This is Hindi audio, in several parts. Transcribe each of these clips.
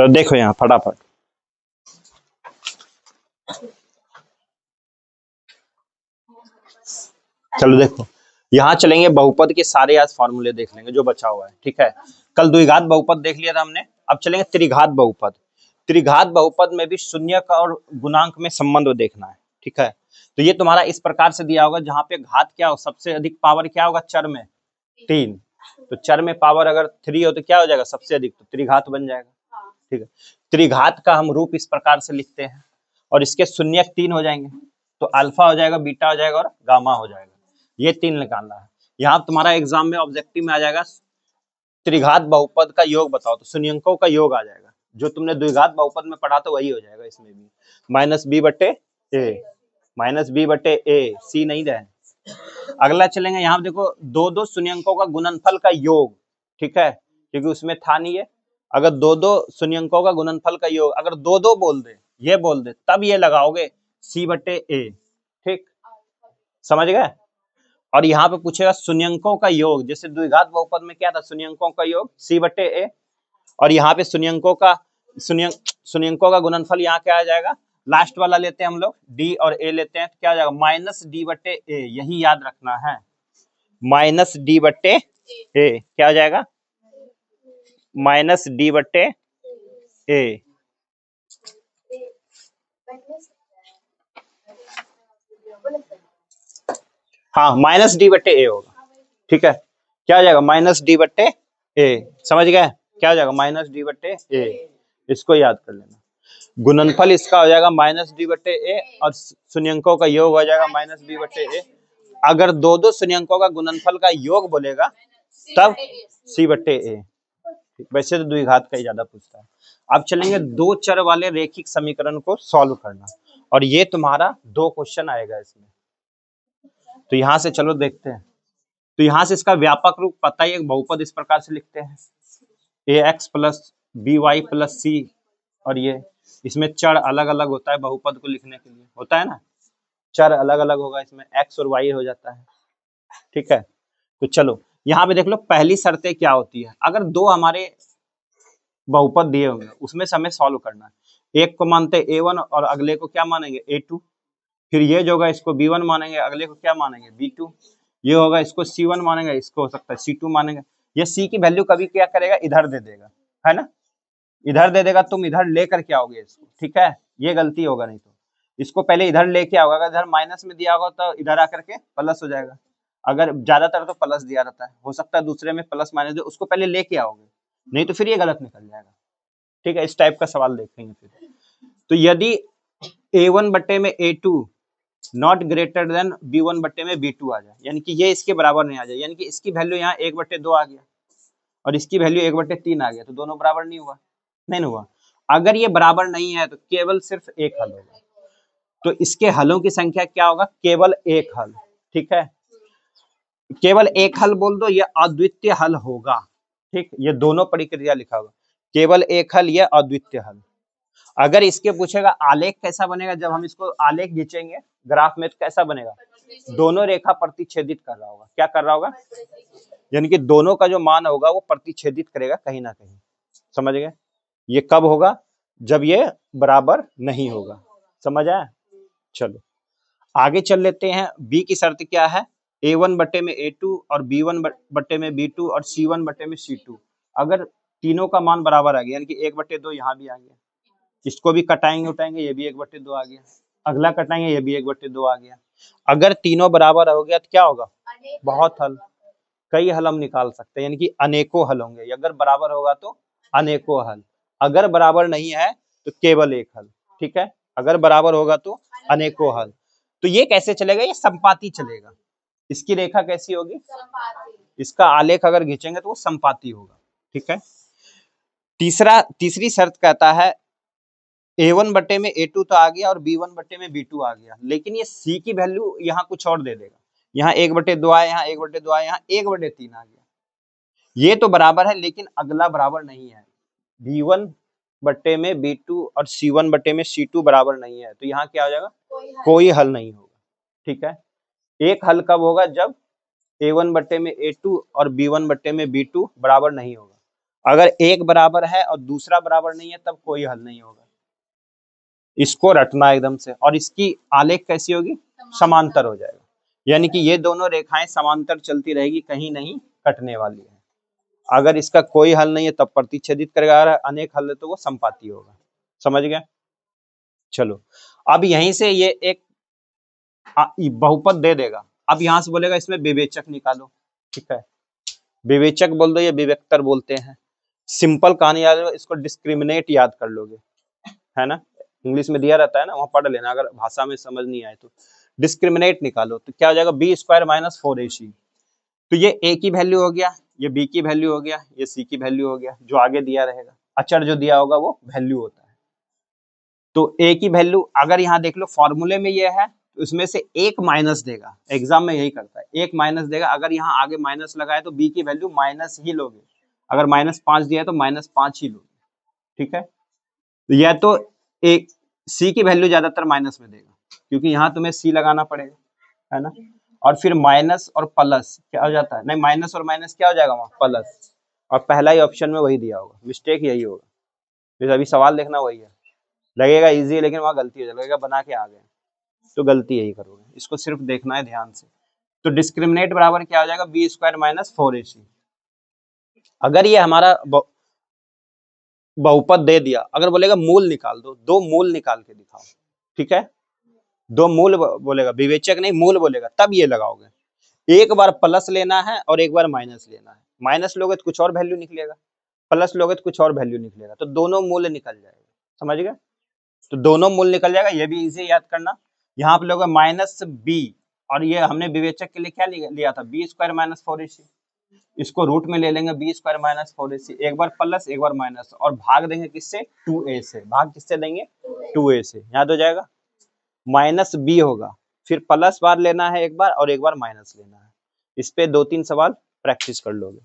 तो देखो यहाँ फटाफट, चलो देखो यहाँ चलेंगे, बहुपद के सारे आज फॉर्मूले देख लेंगे जो बचा हुआ है। ठीक है, कल द्विघात बहुपद देख लिया था हमने, अब चलेंगे त्रिघात बहुपद। त्रिघात बहुपद में भी शून्य का और गुणांक में संबंध देखना है। ठीक है, तो ये तुम्हारा इस प्रकार से दिया होगा, जहां पे घात क्या हो, सबसे अधिक पावर क्या होगा, चर में 3, तो चर में पावर अगर 3 हो तो क्या हो जाएगा, सबसे अधिक, तो त्रिघात बन जाएगा। ठीक है, त्रिघात का हम रूप इस प्रकार से लिखते हैं, और इसके शून्यक 3 हो जाएंगे, तो अल्फा हो जाएगा, बीटा हो जाएगा और गामा हो जाएगा। ये 3 निकालना है। यहाँ तुम्हारा एग्जाम में ऑब्जेक्टिव में आ जाएगा त्रिघात बहुपद का योग बताओ, तो शून्यंकों का योग आ जाएगा, जो तुमने द्विघात बहुपद में पढ़ा था वही हो जाएगा इसमें भी, माइनस बी बटे ए, सी नहीं रहे। अगला चलेंगे, यहाँ देखो दो दो शून्यंकों का गुणनफल का योग। ठीक है, क्योंकि उसमें था नहीं है, अगर दो दो शून्यंकों का गुणनफल का योग अगर दो दो बोल दे, ये बोल दे, तब ये लगाओगे सी बटे ए। ठीक, समझ गए। और यहाँ पे पूछेगा शून्यंकों का योग, जैसे द्विघात बहुपद में क्या था, शून्यंकों का योग सी बटे ए, और यहाँ पे शून्यंकों का गुणनफल यहाँ क्या आ जाएगा, लास्ट वाला लेते हैं हम लोग, डी और ए लेते हैं, तो क्या आ जाएगा, माइनस डी बटे ए, यही याद रखना है, माइनस डी बटे ए क्या हो जाएगा, माइनस डी बटे ए। हाँ, माइनस डी बटे ए होगा। ठीक है, क्या हो जाएगा, माइनस डी बटे ए, समझ गए, क्या हो जाएगा, माइनस डी बटे ए, इसको याद कर लेना। गुणनफल इसका हो जाएगा माइनस डी बटे ए, और शून्यंकों का योग हो जाएगा माइनस बी बटे ए। अगर दो दो शून्यंकों का गुणनफल का योग बोलेगा तब सी बटे ए। वैसे तो द्विघात का ही ज्यादा पूछता है। अब चलेंगे दो चर वाले रेखिक समीकरण को सॉल्व करना, और ये तुम्हारा 2 क्वेश्चन आएगा इसमें। तो यहां से चलो देखते हैं। तो यहां से इसका व्यापक रूप पता ही है, बहुपद इस प्रकार से लिखते हैं, a x plus b y plus c, और ये इसमें चर अलग अलग होता है, बहुपद को लिखने के लिए होता है ना, चर अलग अलग होगा, इसमें एक्स और वाई हो जाता है। ठीक है, तो चलो यहाँ पे देख लो पहली शर्तें क्या होती है। अगर दो हमारे बहुपद दिए होंगे उसमें से हमें सॉल्व करना है, एक को मानते हैं a1 और अगले को क्या मानेंगे a2, फिर ये जो होगा इसको b1 मानेंगे, अगले को क्या मानेंगे b2, ये होगा इसको c1 मानेंगे, इसको हो सकता है c2 मानेंगे। ये c की वैल्यू कभी क्या करेगा, इधर दे देगा, है ना, इधर दे देगा, तुम इधर लेकर के आओगे इसको। ठीक है, ये गलती होगा, नहीं तो इसको पहले इधर लेके आओगे, अगर इधर माइनस में दिया होगा तो इधर आकर के प्लस हो जाएगा, अगर ज्यादातर तो प्लस दिया रहता है, हो सकता है दूसरे में प्लस माइनस दे, उसको पहले लेके आओगे, नहीं तो फिर ये गलत निकल जाएगा। ठीक है, इस टाइप का सवाल देखेंगे फिर। तो यदि a1 बटे में a2 not greater than b1 बटे में b2 आ जाए, यानी कि ये इसके बराबर नहीं आ जाए, यानी कि इसकी वैल्यू यहाँ 1/2 आ गया और इसकी वैल्यू 1/3 आ गया, तो दोनों बराबर नहीं हुआ, नहीं हुआ। अगर ये बराबर नहीं है तो केवल सिर्फ एक हल होगा, तो इसके हलों की संख्या क्या होगा, केवल एक हल। ठीक है, केवल एक हल बोल दो, ये अद्वितीय हल होगा। ठीक, ये दोनों प्रक्रिया लिखा होगा, केवल एक हल, ये अद्वितीय हल। अगर इसके पूछेगा आलेख कैसा बनेगा, जब हम इसको आलेख खींचेंगे ग्राफ में, तो कैसा बनेगा, दोनों रेखा प्रतिच्छेदित कर रहा होगा, क्या कर रहा होगा, यानी कि दोनों का जो मान होगा वो प्रतिच्छेदित करेगा कहीं ना कहीं। समझ गए, ये कब होगा, जब ये बराबर नहीं होगा। समझ आया, चलो आगे चल लेते हैं। बी की शर्त क्या है, a1 बटे में a2 और b1 बटे में b2 और c1 बटे में c2, अगर तीनों का मान बराबर आ गया, यानी कि 1/2 यहाँ भी आ गया, इसको भी कटाएंगे उठाएंगे, ये भी 1/2 आ गया, अगला कटाएंगे, ये भी 1/2 आ गया। अगर तीनों बराबर हो गया तो क्या होगा, बहुत हल, कई हल हम निकाल सकते हैं, यानी कि अनेकों हल होंगे। अगर बराबर होगा तो अनेकों हल, अगर बराबर नहीं है तो केवल एक हल। ठीक है, अगर बराबर होगा तो अनेकों हल। तो ये कैसे चलेगा, ये संपाती चलेगा। इसकी रेखा कैसी होगी, इसका आलेख अगर खींचेंगे तो वो संपाती होगा। ठीक है, तीसरी शर्त कहता है a1 बटे में a2 तो आ गया और b1 बटे में b2 आ गया, लेकिन ये c की वैल्यू यहाँ कुछ और दे देगा, यहाँ 1/2 आया, यहाँ 1/2 आया, यहाँ 1/3 आ गया। ये तो बराबर है, लेकिन अगला बराबर नहीं है, b1 बटे में b2 और c1 बटे में c2 बराबर नहीं है, तो यहाँ क्या हो जाएगा, कोई हल नहीं होगा। ठीक है, एक हल कब होगा, जब a1 बटे में a2 और b1 बटे में b2 बराबर नहीं होगा। अगर एक बराबर है और दूसरा बराबर नहीं है तब कोई हल नहीं होगा। इसको रटना एकदम से। और इसकी आलेख कैसी होगी? समांतर हो जाएगा, यानी कि ये दोनों रेखाएं समांतर चलती रहेगी, कहीं नहीं कटने वाली है। अगर इसका कोई हल नहीं है तब प्रतिच्छेदित करेगा, अगर अनेक हल है तो वो संपाती होगा। समझ गए? चलो, अब यहीं से ये एक बहुपद दे देगा। अब यहां से बोलेगा इसमें विवेचक निकालो। ठीक है, विवेचक बोल दो या विवेक्तर बोलते हैं। सिंपल कहानी याद है, इसको डिस्क्रिमिनेट याद कर लोगे, है ना? इंग्लिश में दिया रहता है ना, वहां पढ़ लेना अगर भाषा में समझ नहीं आए तो। डिस्क्रिमिनेट निकालो तो क्या हो जाएगा? B square minus 4ac। तो ये ए की वैल्यू हो गया, ये बी की वैल्यू हो गया, ये सी की वैल्यू हो गया। जो आगे दिया रहेगा अचर जो दिया होगा वो वैल्यू होता है। तो ए की वैल्यू अगर यहाँ देख लो फॉर्मूले में ये है तो उसमें से एक माइनस देगा। एग्जाम में यही करता है, एक माइनस देगा। अगर यहाँ आगे माइनस लगाए तो बी की वैल्यू माइनस ही लोगे। अगर -5 दिया है तो -5 ही लोगे। ठीक है, तो या तो एक सी की वैल्यू ज्यादातर माइनस में देगा, क्योंकि यहाँ तुम्हें सी लगाना पड़ेगा, है ना? और फिर माइनस और प्लस क्या हो जाता है? नहीं, माइनस और माइनस क्या हो जाएगा वहाँ? प्लस। और पहला ही ऑप्शन में वही दिया होगा, मिस्टेक यही होगा। फिर अभी सवाल देखना वही है, लगेगा इजी है लेकिन वहाँ गलती हो जाएगा, लगेगा बना के आ गए तो गलती यही करोगे। इसको सिर्फ देखना है ध्यान से। तो डिस्क्रिमिनेट बराबर क्या हो जाएगा? B square minus 4ac। अगर ये हमारा बहुपद दे दिया, अगर बोलेगा मूल निकाल दो, दो मूल निकाल के दिखाओ। ठीक है, दो मूल बोलेगा, विवेचक नहीं मूल बोलेगा, तब ये लगाओगे। एक बार प्लस लेना है और एक बार माइनस लेना है। माइनस लोगे तो कुछ और वैल्यू निकलेगा, प्लस लोगे तो कुछ और वैल्यू निकलेगा, तो दोनों मूल निकल जाएगा। समझ गए? तो दोनों मूल निकल जाएगा, ये भी इजी याद करना। यहाँ पे लोग -b, और ये हमने विवेचक के लिए क्या लिया था? B square minus 4ac। इसको रूट में ले लेंगे बी स्क्वायर माइनस 4ac, एक बार प्लस एक बार माइनस, और भाग देंगे किससे? 2a से। भाग किससे देंगे? 2a से। याद हो जाएगा, -b होगा, फिर प्लस बार लेना है एक बार और एक बार माइनस लेना है। इस पे 2-3 सवाल प्रैक्टिस कर लोगे।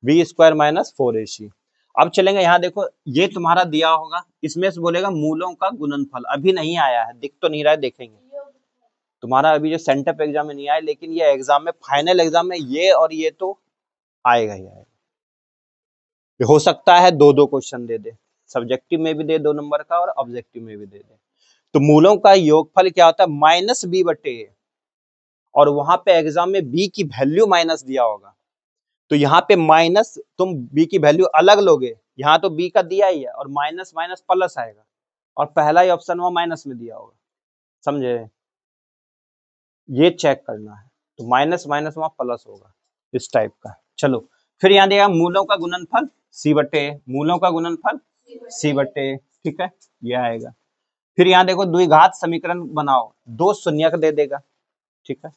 B square minus 4ac। अब चलेंगे यहाँ, देखो ये तुम्हारा दिया होगा, इसमें से बोलेगा मूलों का गुणनफल। अभी नहीं आया है, दिख तो नहीं रहा है, देखेंगे। तुम्हारा अभी जो सेंटअप एग्जाम में नहीं आया, लेकिन ये एग्जाम में, फाइनल एग्जाम में ये और ये तो आएगा ही आएगा। हो सकता है 2-2 क्वेश्चन दे दे, सब्जेक्टिव में भी दे 2 नंबर का और ऑब्जेक्टिव में भी दे दे। तो मूलों का योगफल क्या होता है? -b/a। और वहां पे एग्जाम में b की वैल्यू माइनस दिया होगा, तो यहाँ पे माइनस तुम b की वैल्यू अलग लोगे। यहाँ तो b का दिया ही है, और माइनस माइनस प्लस आएगा, और पहला ही ऑप्शन वहां माइनस में दिया होगा। समझे? ये चेक करना है। तो माइनस माइनस वहां प्लस होगा, इस टाइप का। चलो, फिर यहाँ देगा मूलों का गुणनफल c/a। मूलों का गुणनफल c/a। ठीक है, ये आएगा। फिर यहाँ देखो द्विघात समीकरण बनाओ, 2 शून्यक दे देगा। ठीक है,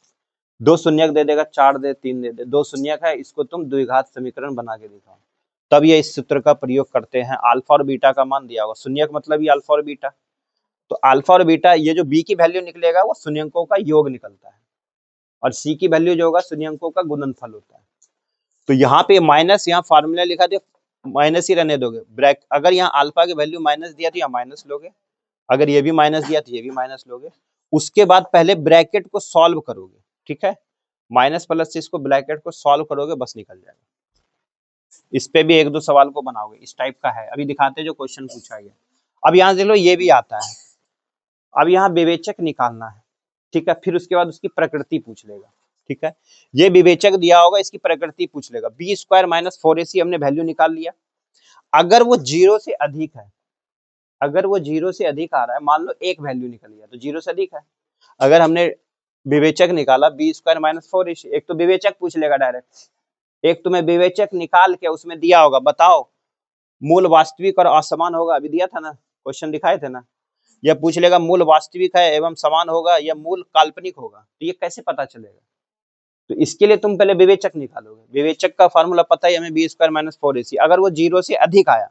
2 शून्यक दे देगा, 4 दे 3 दे दे, 2 शून्यक है, इसको तुम द्विघात समीकरण बना के दिखाओ। तब ये इस सूत्र का प्रयोग करते हैं। अल्फा और बीटा का मान दिया होगा, शून्यक मतलब ये अल्फा और बीटा। तो अल्फा और बीटा, ये जो बी की वैल्यू निकलेगा वो शून्यकों का योग निकलता है, और सी की वैल्यू जो होगा शून्यकों का गुणनफल होता है। तो यहाँ पे माइनस, यहाँ फार्मूला लिखा दिया, माइनस ही रहने दोगे। ब्रैक अगर यहाँ अल्फा की वैल्यू माइनस दिया तो यहाँ माइनस लोगे, अगर ये भी माइनस दिया तो ये भी माइनस लोगे। उसके बाद पहले ब्रैकेट को सॉल्व करोगे। ठीक है, माइनस प्लस से इसको ब्रैकेट को सॉल्व करोगे, बस निकल जाएगा। इस पे भी 1-2 सवाल को बनाओगे, इस टाइप का है। अभी दिखाते हैं जो क्वेश्चन पूछा गया। अब यहाँ देख लो, ये भी आता है। अब यहाँ विवेचक निकालना है। ठीक है, फिर उसके बाद उसकी प्रकृति पूछ लेगा। ठीक है, ये विवेचक दिया होगा, इसकी प्रकृति पूछ लेगा। बी स्क्वायर माइनस 4ac हमने वैल्यू निकाल लिया। अगर वो 0 से अधिक है, अगर वो 0 से अधिक आ रहा है, मान लो एक वैल्यू निकल गया तो 0 से अधिक है। अगर हमने विवेचक निकाला बी स्क्वायर माइनस 4ac, एक तो विवेचक पूछ लेगा डायरेक्ट, एक तुम्हें विवेचक निकाल के उसमें दिया होगा, बताओ मूल वास्तविक और असमान होगा। अभी दिया था ना, क्वेश्चन दिखाए थे ना। यह पूछ लेगा मूल वास्तविक है एवं समान होगा या मूल काल्पनिक होगा, तो ये कैसे पता चलेगा? तो इसके लिए तुम पहले विवेचक निकालोगे। विवेचक का फॉर्मूला पता है हमें, बी स्क्वायर माइनस 4ac। अगर वो 0 से अधिक आया,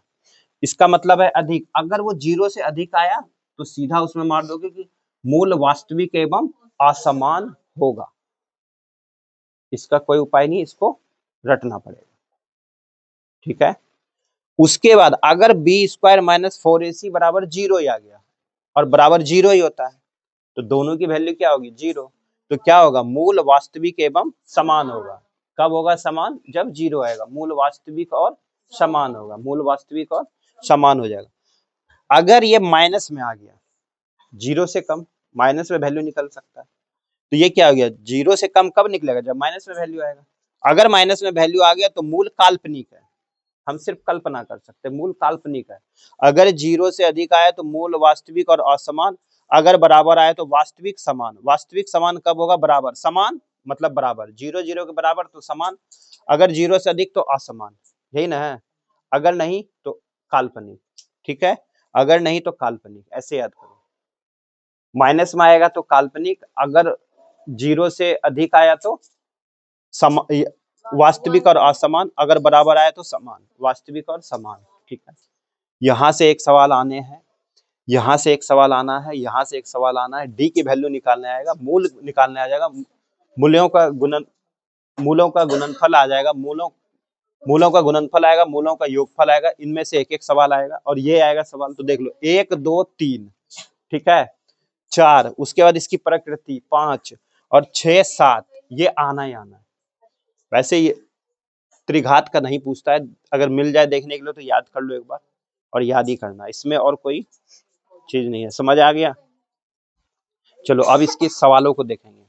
इसका मतलब है अधिक। अगर वो 0 से अधिक आया तो सीधा उसमें मार दोगे कि मूल वास्तविक एवं असमान होगा। इसका कोई उपाय नहीं, इसको रटना पड़ेगा। ठीक है, उसके बाद अगर बी स्क्वायर माइनस 4ac बराबर 0 ही आ गया, और बराबर 0 ही होता है, तो दोनों की वैल्यू क्या होगी? 0। तो क्या होगा? मूल वास्तविक एवं समान होगा। कब होगा समान? जब 0 आएगा। मूल वास्तविक और समान होगा, मूल वास्तविक और समान हो जाएगा। अगर ये माइनस में आ गया, 0 से कम, माइनस में वैल्यू निकल सकता है, तो ये क्या हो गया, 0 से कम कब निकलेगा, जब माइनस में वैल्यू आएगा। अगर माइनस में वैल्यू आ गया तो मूल काल्पनिक है, हम सिर्फ कल्पना कर सकते हैं, मूल काल्पनिक है। अगर 0 से अधिक आया तो मूल वास्तविक और असमान, अगर बराबर आया तो वास्तविक समान। वास्तविक समान कब होगा, बराबर, समान मतलब बराबर, 0 0 के बराबर तो समान, अगर 0 से अधिक तो असमान, यही ना है। अगर नहीं तो काल्पनिक, ठीक है, अगर नहीं तो काल्पनिक, ऐसे याद करो। माइनस में आएगा तो काल्पनिक, अगर 0 से अधिक आया तो वास्तविक और असमान, अगर बराबर आया तो समान, वास्तविक और समान, ठीक है। यहाँ से एक सवाल आने हैं, यहाँ से एक सवाल आना है, यहाँ से एक सवाल आना है, डी की वैल्यू निकालने आएगा, मूल निकालने आ जाएगा, मूल्यों का गुणनफल आ जाएगा, मूलों का गुणनफल आएगा, मूलों का योगफल आएगा, इनमें से एक एक सवाल आएगा, और ये आएगा सवाल, तो देख लो 1 2 3, ठीक है, 4, उसके बाद इसकी प्रकृति 5 और 6 7, ये आना ही आना है। वैसे ये त्रिघात का नहीं पूछता है, अगर मिल जाए देखने के लिए तो याद कर लो एक बार, और याद ही करना, इसमें और कोई चीज नहीं है। समझ आ गया? चलो अब इसके सवालों को देखेंगे।